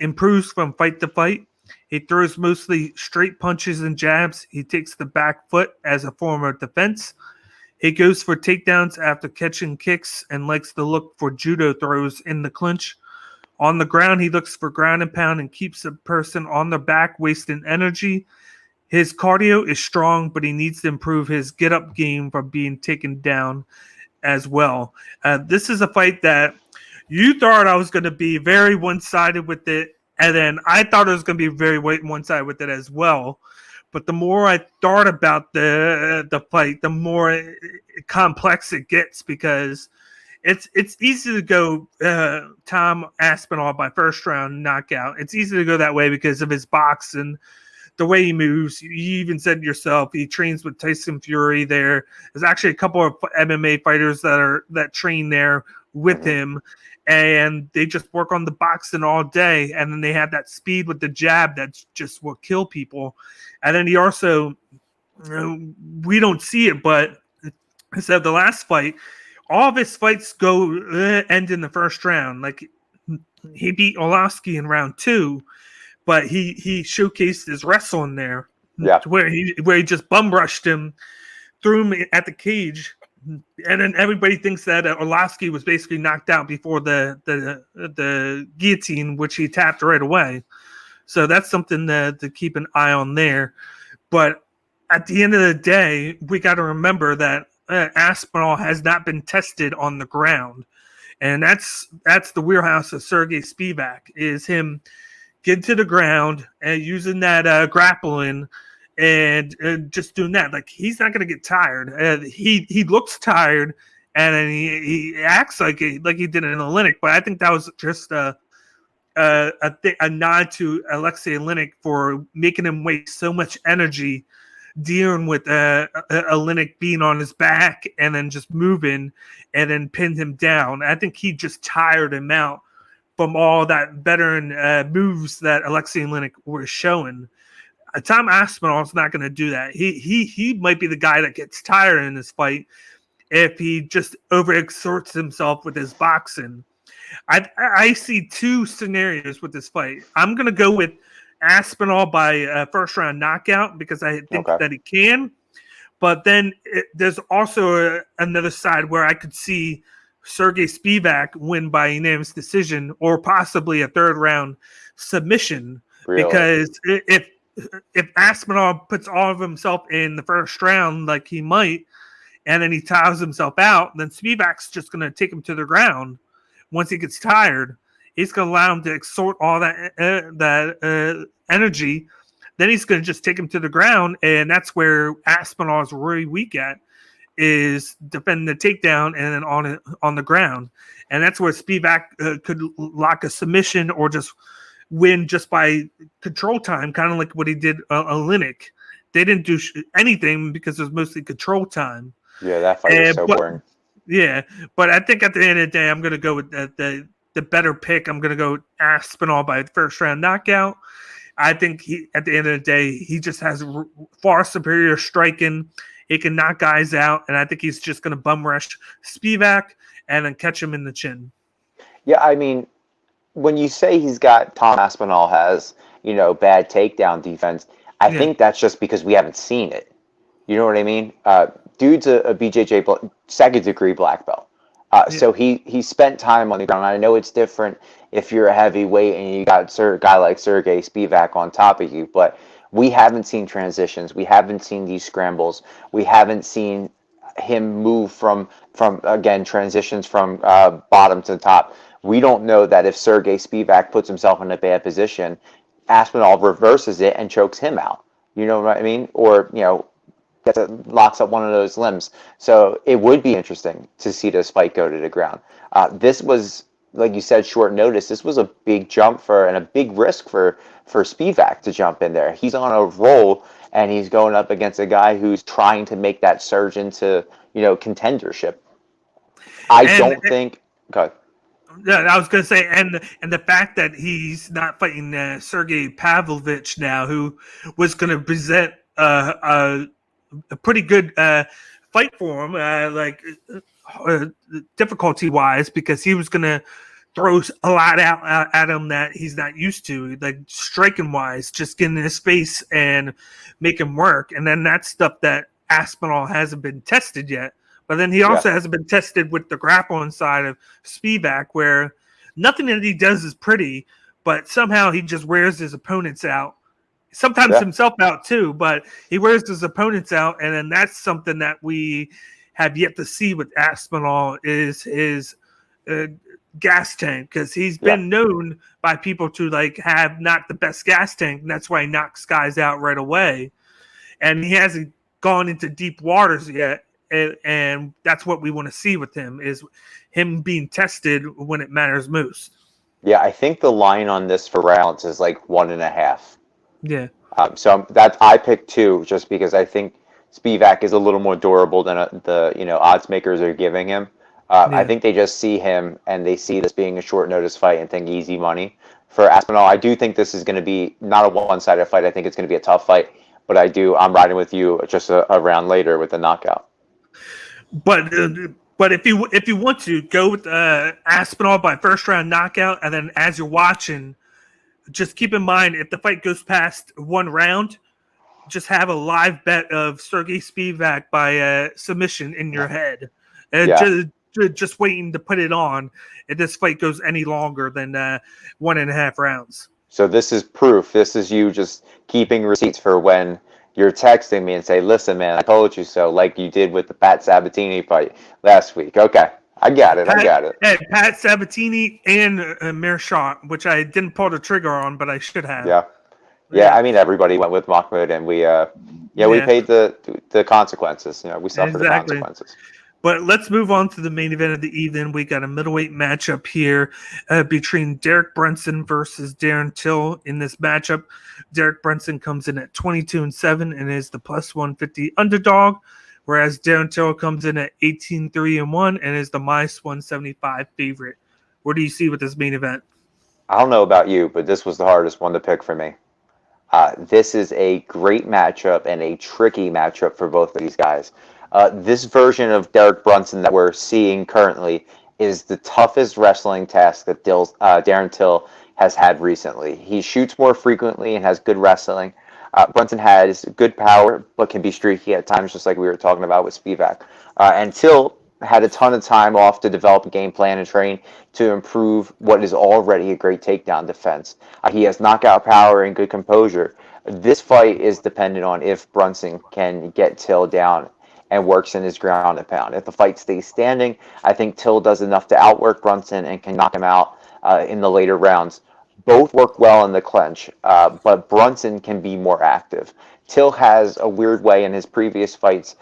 improves from fight to fight. He throws mostly straight punches and jabs. He takes the back foot as a form of defense. He goes for takedowns after catching kicks and likes to look for judo throws in the clinch. On the ground, he looks for ground and pound and keeps a person on their back, wasting energy. His cardio is strong, but he needs to improve his get-up game from being taken down as well. This is a fight that you thought I was going to be very one-sided with it, and then I thought it was going to be very one-sided with it as well. But the more I thought about the fight, the more complex it gets, because it's easy to go Tom Aspinall by first round knockout. It's easy to go that way because of his box and the way he moves. You even said yourself he trains with Tyson Fury. There's actually a couple of MMA fighters that train there with him, and they just work on the boxing all day, and then they have that speed with the jab that just will kill people. And then he also, we don't see it, but instead of the last fight, all of his fights go end in the first round. Like He beat Orlovsky in round 2, but he showcased his wrestling there, Yeah. where he just bum rushed him, threw him at the cage, and then everybody thinks that Orlovsky was basically knocked out before the guillotine, which he tapped right away. So that's something to keep an eye on there. But at the end of the day, we got to remember that Aspinall has not been tested on the ground. And that's the wheelhouse of Sergei Spivac, is him getting to the ground and using that grappling and just doing that. Like, he's not going to get tired. He looks tired, and then he acts like he did in Olynyk. But I think that was just a nod to Alexei Olynyk for making him waste so much energy dealing with Olynyk being on his back and then just moving and then pinned him down. I think he just tired him out from all that veteran moves that Alexei Olynyk was showing. Tom Aspinall is not going to do that. He might be the guy that gets tired in this fight if he just overexerts himself with his boxing. I see 2 scenarios with this fight. I'm going to go with Aspinall by first round knockout because I think that he can. But then there's also another side where I could see Sergei Spivac win by unanimous decision or possibly a third round submission. Really? Because if Aspinall puts all of himself in the first round like he might, and then he tires himself out, then Spivac's just going to take him to the ground. Once he gets tired, he's going to allow him to exert all that energy. Then he's going to just take him to the ground, and that's where Aspinall is really weak at, is defending the takedown and then on the ground. And that's where Spivac could lock a submission or just win just by control time, kind of like what he did Olynyk. They didn't do anything because it was mostly control time. Yeah, that fight was so boring. Yeah, but I think at the end of the day, I'm going to go with the better pick. I'm going to go with Aspinall by first round knockout. I think at the end of the day, he just has far superior striking. He can knock guys out, and I think he's just going to bum rush Spivac and then catch him in the chin. Yeah, I mean, when you say Tom Aspinall has, bad takedown defense, I think that's just because we haven't seen it. You know what I mean? Dude's a BJJ second degree black belt. So he spent time on the ground. I know it's different if you're a heavyweight and you got a guy like Sergei Spivac on top of you, but we haven't seen transitions. We haven't seen these scrambles. We haven't seen him move from again, transitions from bottom to top. We don't know that if Sergei Spivac puts himself in a bad position, Aspinall reverses it and chokes him out. You know what I mean? Or, locks up one of those limbs. So it would be interesting to see this fight go to the ground. This was, like you said, short notice. This was a big jump and a big risk for Spivac to jump in there. He's on a roll, and he's going up against a guy who's trying to make that surge into, contendership. I don't think. Go ahead. Yeah, I was going to say, and the fact that he's not fighting Sergei Pavlovich now, who was going to present a pretty good fight for him, difficulty-wise, because he was going to throw a lot out at him that he's not used to, like striking-wise, just getting in his face and make him work. And then that's stuff that Aspinall hasn't been tested yet. But then he also hasn't been tested with the grappling side of Spivac, where nothing that he does is pretty, but somehow he just wears his opponents out. Sometimes himself out too, but he wears his opponents out, and then that's something that we have yet to see with Aspinall is his gas tank, because he's been known by people to have not the best gas tank, and that's why he knocks guys out right away. And he hasn't gone into deep waters yet. And that's what we want to see with him, is him being tested when it matters most. Yeah, I think the line on this for rounds is 1.5. Yeah. So that I picked 2 just because I think Spivac is a little more durable than the odds makers are giving him. I think they just see him and they see this being a short notice fight and think easy money for Aspinall. I do think this is going to be not a one-sided fight. I think it's going to be a tough fight, but I'm riding with you just a round later with the knockout. But But if you want to go with Aspinall by first round knockout, and then as you're watching, just keep in mind if the fight goes past one round, just have a live bet of Sergei Spivac by submission in your head, and Yeah. just waiting to put it on if this fight goes any longer than 1.5 rounds. So this is proof. This is you just keeping receipts for when you're texting me and say, listen, man, I told you so, like you did with the Pat Sabatini fight last week. Okay, I got it. Pat Sabatini and Mearshot, which I didn't pull the trigger on, but I should have. Yeah. I mean, everybody went with Mahmoud, and we paid the consequences. We suffered the consequences. But let's move on to the main event of the evening. We got a middleweight matchup here between Derek Brunson versus Darren Till. In this matchup, Derek Brunson comes in at 22-7 and is the plus 150 underdog, whereas Darren Till comes in at 18-3-1 and is the minus 175 favorite. What do you see with this main event? I don't know about you, but this was the hardest one to pick for me. This is a great matchup and a tricky matchup for both of these guys. This version of Derek Brunson that we're seeing currently is the toughest wrestling task that Darren Till has had recently. He shoots more frequently and has good wrestling. Brunson has good power, but can be streaky at times, just like we were talking about with Spivac. And Till had a ton of time off to develop a game plan and train to improve what is already a great takedown defense. He has knockout power and good composure. This fight is dependent on if Brunson can get Till down and works in his ground and pound. If the fight stays standing, I think Till does enough to outwork Brunson and can knock him out in the later rounds. Both work well in the clinch, but Brunson can be more active. Till has a weird way in his previous fights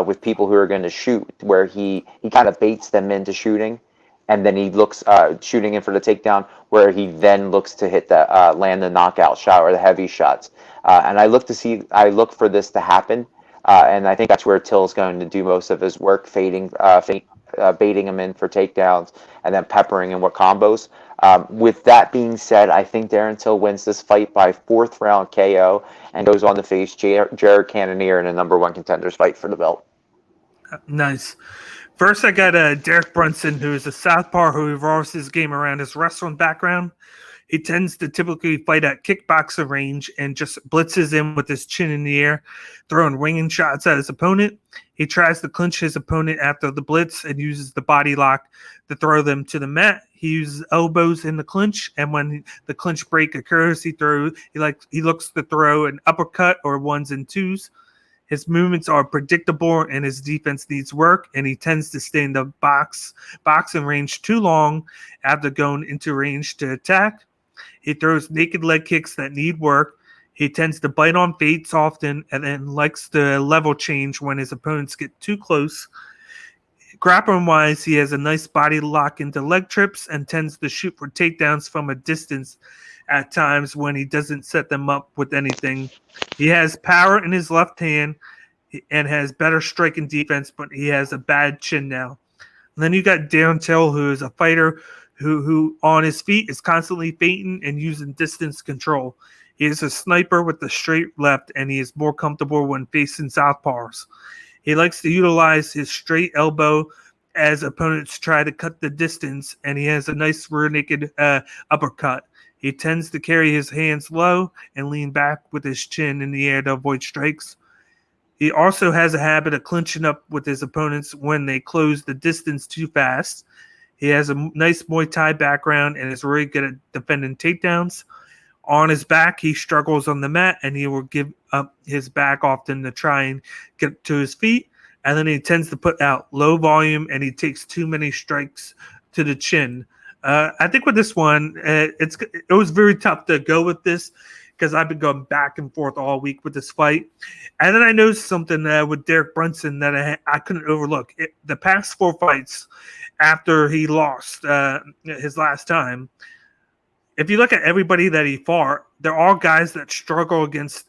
with people who are going to shoot, where he kind of baits them into shooting, and then he looks shooting in for the takedown, where he then looks to hit the land the knockout shot or the heavy shots. And I look for this to happen. And I think that's where Till is going to do most of his work, baiting him in for takedowns and then peppering him with combos. With that being said, I think Darren Till wins this fight by 4th round KO and goes on to face Jared Cannonier in a number 1 contenders fight for the belt. Nice. First, I got Derek Brunson, who is a southpaw who revolves his game around his wrestling background. He tends to typically fight at kickboxer range and just blitzes in with his chin in the air, throwing winging shots at his opponent. He tries to clinch his opponent after the blitz and uses the body lock to throw them to the mat. He uses elbows in the clinch, and when the clinch break occurs, he looks to throw an uppercut or 1s and 2s. His movements are predictable and his defense needs work, and he tends to stay in the boxing range too long after going into range to attack. He throws naked leg kicks that need work. He tends to bite on feints often and then likes to level change when his opponents get too close. Grappling-wise, he has a nice body lock into leg trips and tends to shoot for takedowns from a distance at times when he doesn't set them up with anything. He has power in his left hand and has better striking defense, but he has a bad chin now. And then you got Darren Till, who is a fighter who on his feet is constantly feinting and using distance control. He is a sniper with the straight left, and he is more comfortable when facing southpaws. He likes to utilize his straight elbow as opponents try to cut the distance, and he has a nice rear naked uppercut. He tends to carry his hands low and lean back with his chin in the air to avoid strikes. He also has a habit of clinching up with his opponents when they close the distance too fast. He has a nice Muay Thai background and is really good at defending takedowns. On his back, he struggles on the mat, and he will give up his back often to try and get to his feet. And then he tends to put out low volume, and he takes too many strikes to the chin. I think with this one, it was very tough to go with this because I've been going back and forth all week with this fight. And then I noticed something with Derek Brunson that I couldn't overlook. The past 4 fights after he lost his last time, if you look at everybody that he fought, they're all guys that struggle against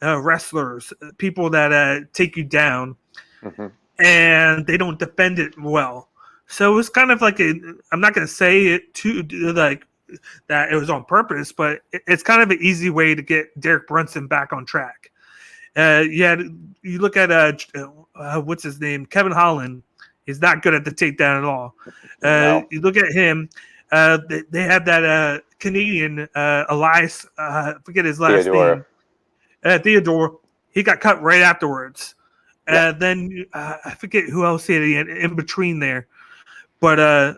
wrestlers, people that take you down, and they don't defend it well. So it was kind of like I'm not going to say it too like that it was on purpose, but it's kind of an easy way to get Derek Brunson back on track. You look at what's his name, Kevin Holland. He's not good at the takedown at all. No. You look at him. They have that Canadian Elias. I forget his last name. Theodore. He got cut right afterwards. Then I forget who else he had in between there. But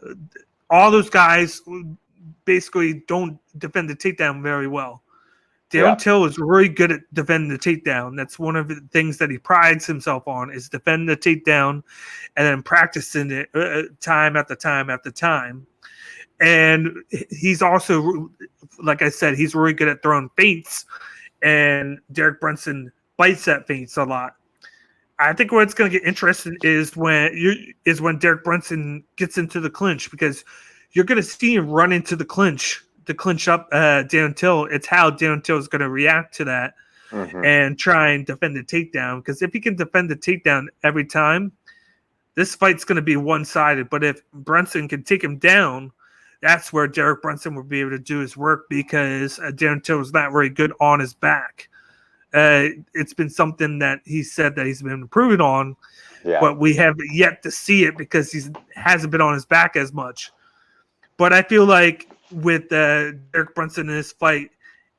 all those guys basically don't defend the takedown very well. Darren Till is really good at defending the takedown. That's one of the things that he prides himself on, is defending the takedown and then practicing it time after time after time. And he's also, like I said, he's really good at throwing feints, and Derek Brunson bites that feints a lot. I think what's going to get interesting is when Derek Brunson gets into the clinch, because you're going to see him run into the clinch to clinch up Darren Till. It's how Darren Till is going to react to that and try and defend the takedown. Because if he can defend the takedown every time, this fight's going to be one-sided. But if Brunson can take him down, that's where Derek Brunson will be able to do his work, because Darren Till is not very good on his back. It's been something that he said that he's been improving on, but we have yet to see it because he hasn't been on his back as much. But I feel like with Derek Brunson in this fight,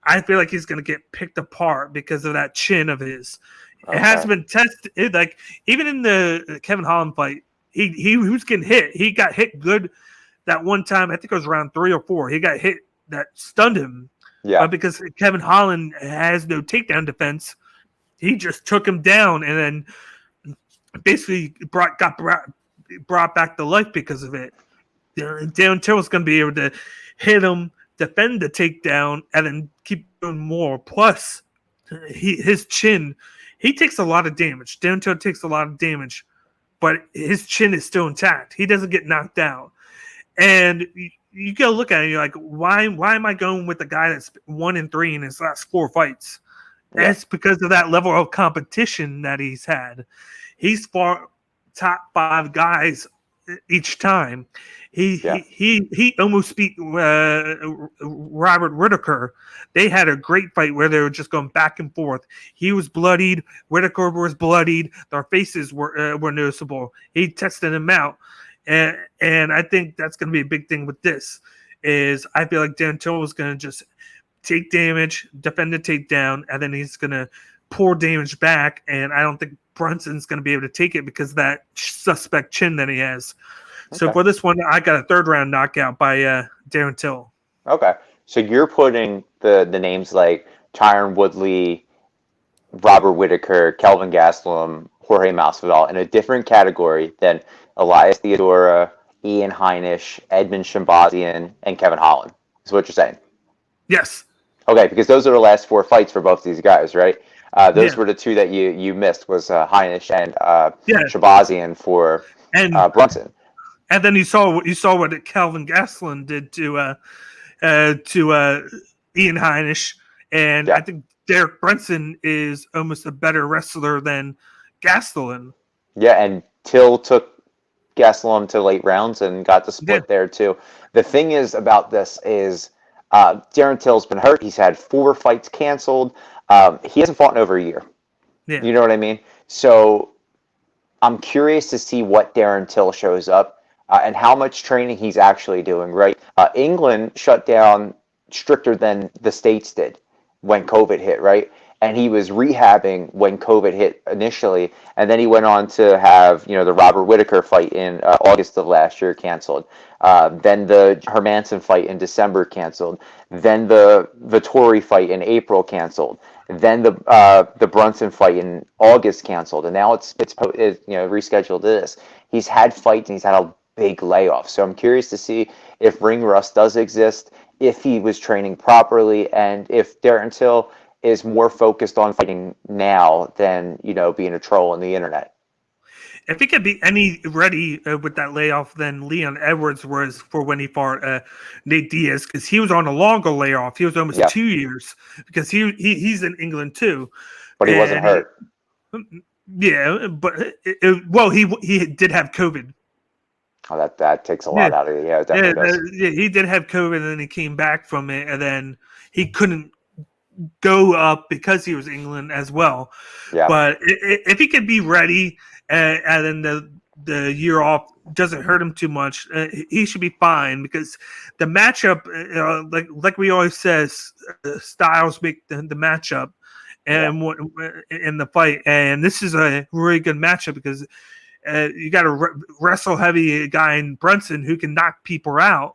I feel like he's going to get picked apart because of that chin of his. It hasn't been tested. Like, even in the Kevin Holland fight, he was getting hit. He got hit good that one time. I think it was round 3 or 4. He got hit that stunned him. But because Kevin Holland has no takedown defense, he just took him down and then basically brought back to life because of it. Darren Till is going to be able to hit him, defend the takedown, and then keep doing more. Plus, his chin, he takes a lot of damage. Darren Till takes a lot of damage, but his chin is still intact. He doesn't get knocked out. And you gotta look at it, you're like, why am I going with the guy that's 1-3 in his last 4 fights? That's because of that level of competition that he's had. He's fought top 5 guys each time. He almost beat Robert Whittaker. They had a great fight where they were just going back and forth. He was bloodied. Whittaker was bloodied. Their faces were noticeable. He tested him out. And I think that's going to be a big thing with this. Is I feel like Darren Till is going to just take damage, defend the takedown, and then he's going to pour damage back. And I don't think Brunson's going to be able to take it because of that suspect chin that he has. So for this one, I got a 3rd round knockout by Darren Till. Okay. So you're putting the names like Tyron Woodley, Robert Whittaker, Kelvin Gastelum, Jorge Masvidal in a different category than Elias Theodora, Ian Heinisch, Edmund Shahbazian, and Kevin Holland. Is what you're saying? Yes. Okay, because those are the last 4 fights for both these guys, right? Those were the 2 that you missed, was Heinisch and Shahbazian for Brunson. And then you saw what Kelvin Gastelum did to Ian Heinisch, and I think Derek Brunson is almost a better wrestler than Gastelum. Yeah, and Till took Gastelum to late rounds and got the split there too. The thing is about this is Darren Till's been hurt. He's had 4 fights canceled. He hasn't fought in over a year. Yeah. You know what I mean? So I'm curious to see what Darren Till shows up and how much training he's actually doing, right? England shut down stricter than the States did when COVID hit, right? And he was rehabbing when COVID hit initially, and then he went on to have, the Robert Whittaker fight in August of last year canceled. Then the Hermanson fight in December canceled. Then the Vittori fight in April canceled. Then the Brunson fight in August canceled, and now it's rescheduled to this. He's had fights and he's had a big layoff. So I'm curious to see if ring rust does exist, if he was training properly, and if Darren Till is more focused on fighting now than, being a troll on the internet. If he could be any ready with that layoff than Leon Edwards was for when he fought Nate Diaz, because he was on a longer layoff. He was almost 2 years because he's in England too. But he wasn't hurt. But he did have COVID. Oh, that takes a lot out of it. Yeah, it definitely does. He did have COVID, and then he came back from it, and then he couldn't go up because he was England as well. Yeah. But if he could be ready, and then the year off doesn't hurt him too much. He should be fine because the matchup, like we always says, styles make the matchup and in the fight. And this is a really good matchup because you got a wrestle heavy guy in Brunson who can knock people out.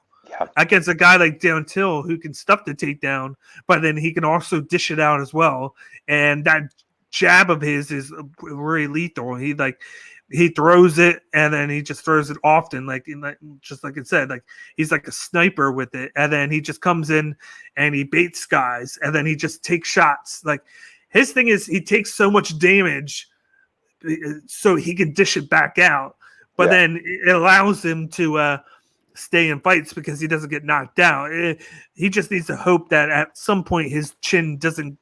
Against a guy like Darren Till who can stuff the takedown, but then he can also dish it out as well. And that jab of his is really lethal. He throws it and then he just throws it often, just like it said, like he's like a sniper with it. And then he just comes in and he baits guys and then he just takes shots. Like his thing is he takes so much damage so he can dish it back out, but then it allows him to stay in fights because he doesn't get knocked out. He just needs to hope that at some point his chin doesn't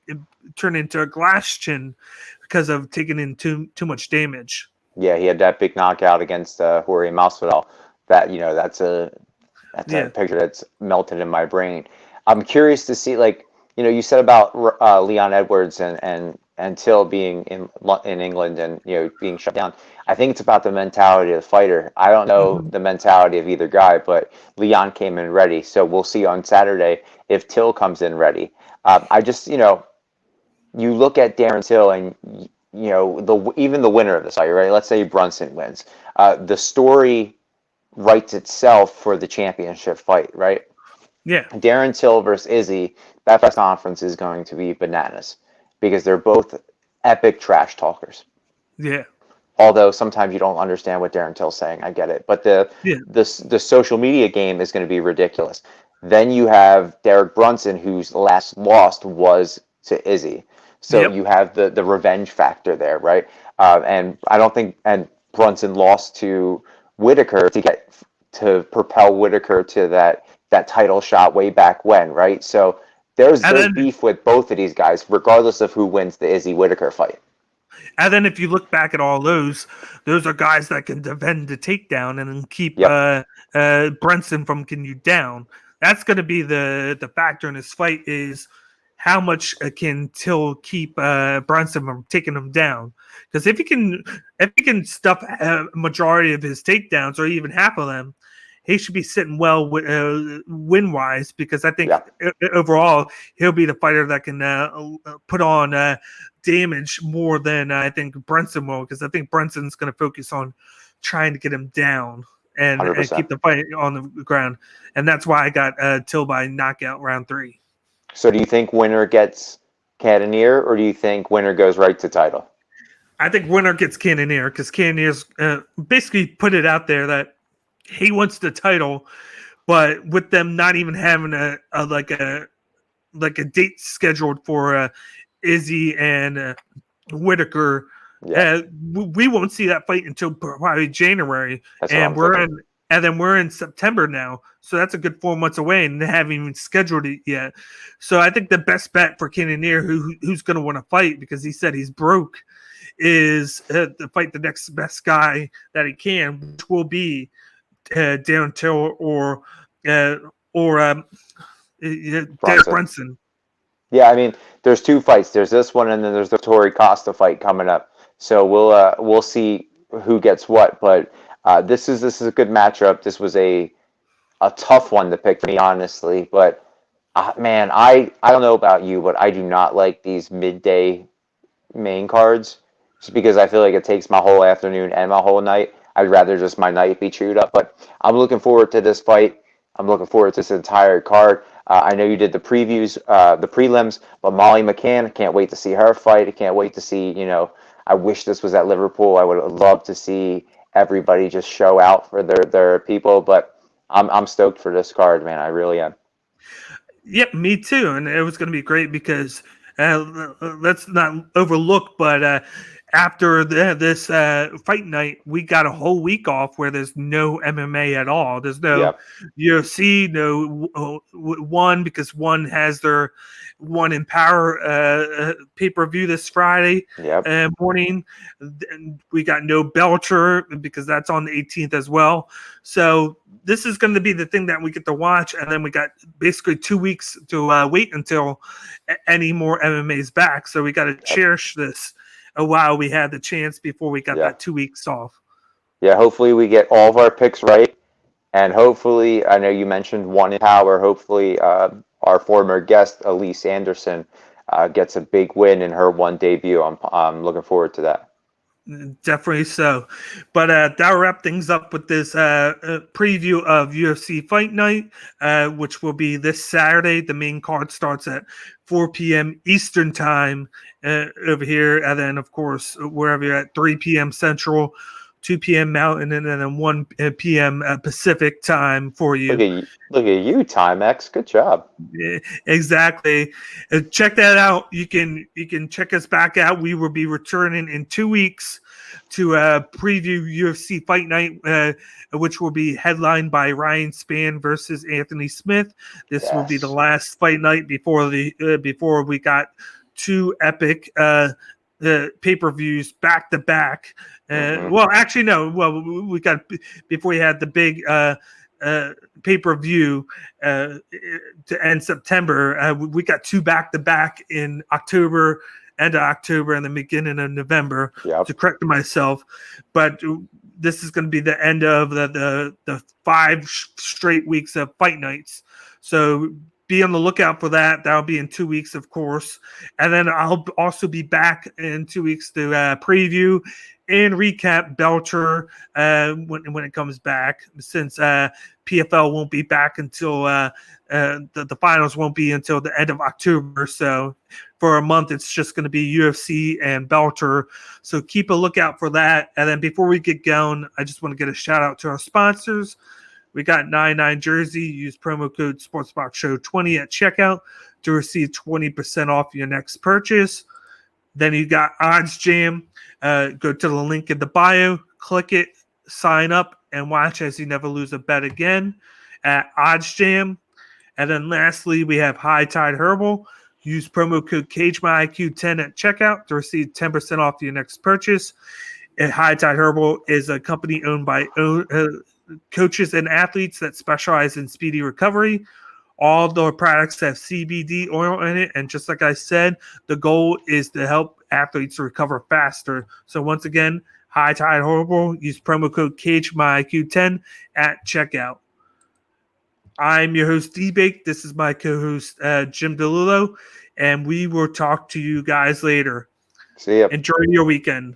turn into a glass chin because of taking in too much damage. Yeah, he had that big knockout against Jorge Masvidal. That that's a picture that's melted in my brain. I'm curious to see, you said about Leon Edwards and Till being in England and being shut down. I think it's about the mentality of the fighter. I don't know the mentality of either guy, but Leon came in ready, so we'll see on Saturday if Till comes in ready. I just you look at Darren Till and even the winner of this fight, right? Let's say Brunson wins. The story writes itself for the championship fight, right? Yeah. Darren Till versus Izzy, that press conference is going to be bananas because they're both epic trash talkers. Yeah. Although sometimes you don't understand what Darren Till's saying, I get it. But the social media game is going to be ridiculous. Then you have Derek Brunson, whose last loss was to Izzy. So you have the revenge factor there, right? And I don't think Brunson lost to Whitaker to propel Whitaker to that title shot way back when, right? So there's beef with both of these guys, regardless of who wins the Izzy Whitaker fight. And then if you look back at all those are guys that can defend the takedown and then keep Brunson from getting you down. That's going to be the factor in this fight is how much can Till keep Brunson from taking him down? Because if he can stuff a majority of his takedowns or even half of them, he should be sitting well win-wise because I think overall he'll be the fighter that can put on damage more than I think Brunson will because I think Brunson's going to focus on trying to get him down and keep the fight on the ground. And that's why I got Till by knockout round 3. So do you think winner gets Cannonier or do you think winner goes right to title? I think winner gets Cannonier because Cannonier's basically put it out there that he wants the title, but with them not even having a date scheduled for Izzy and Whitaker, we won't see that fight until probably January. And we're in September now, so that's a good 4 months away, and they haven't even scheduled it yet. So I think the best bet for Cannonier, who's going to want to fight because he said he's broke, is to fight the next best guy that he can, which will be Darren Till or Derek Brunson. Yeah, I mean, there's 2 fights. There's this one, and then there's the Torrey Costa fight coming up. So we'll see who gets what. But this is a good matchup. This was a tough one to pick for me, honestly. But man, I don't know about you, but I do not like these midday main cards just because I feel like it takes my whole afternoon and my whole night. I'd rather just my night be chewed up. But I'm looking forward to this fight. I'm looking forward to this entire card. I know you did the previews, the prelims, but Molly McCann, I can't wait to see her fight. I can't wait to see, I wish this was at Liverpool. I would love to see everybody just show out for their people, but I'm stoked for this card, man. I really am. Yep, me too. And it was going to be great because let's not overlook, but after this fight night, we got a whole week off where there's no MMA at all. There's no UFC, no One because One has their One in Power pay-per-view this Friday morning. We got no Bellator because that's on the 18th as well. So this is going to be the thing that we get to watch, and then we got basically 2 weeks to wait until any more MMA is back. So we got to cherish this while we had the chance before we got that 2 weeks off. Yeah, hopefully we get all of our picks right. And hopefully, I know you mentioned one in power. Hopefully, our former guest, Elise Anderson, gets a big win in her one debut. I'm looking forward to that. Definitely so. But that'll wrap things up with this preview of UFC Fight Night, which will be this Saturday. The main card starts at 4 p.m. Eastern Time over here. And then, of course, wherever you're at, 3 p.m. Central, 2 p.m. Mountain, and then 1 p.m. Pacific Time for you. Look at you, Timex. Good job. Yeah, exactly. Check that out. You can check us back out. We will be returning in 2 weeks to preview UFC Fight Night, which will be headlined by Ryan Spann versus Anthony Smith. This will be the last fight night before we got 2 epic pay-per-views back to back. Well, actually, no. Well, we got before we had the big pay-per-view to end September. We got 2 back-to-back in October, end of October, and the beginning of November. Yep. To correct myself, but this is going to be the end of the 5 straight weeks of fight nights. So be on the lookout for that. That'll be in 2 weeks, of course, and then I'll also be back in 2 weeks to preview and recap Bellator when it comes back, since PFL won't be back until the finals won't be until the end of October. So for a month, it's just going to be UFC and Bellator. So keep a lookout for that. And then before we get going, I just want to get a shout out to our sponsors. We got 99 Jersey. Use promo code SportsBoxShow20 at checkout to receive 20% off your next purchase. Then you got Oddsjam. Go to the link in the bio, click it, sign up, and watch as you never lose a bet again at Oddsjam. And then lastly, we have High Tide Herbal. Use promo code CageMyIQ10 at checkout to receive 10% off your next purchase. And High Tide Herbal is a company owned by coaches and athletes that specialize in speedy recovery. All the products have CBD oil in it. And just like I said, the goal is to help athletes recover faster. So once again, High Tide Herbal, use promo code CageMyIQ10 at checkout. I'm your host, D-Bake. This is my co-host, Jim DiLullo. And we will talk to you guys later. See ya. Enjoy your weekend.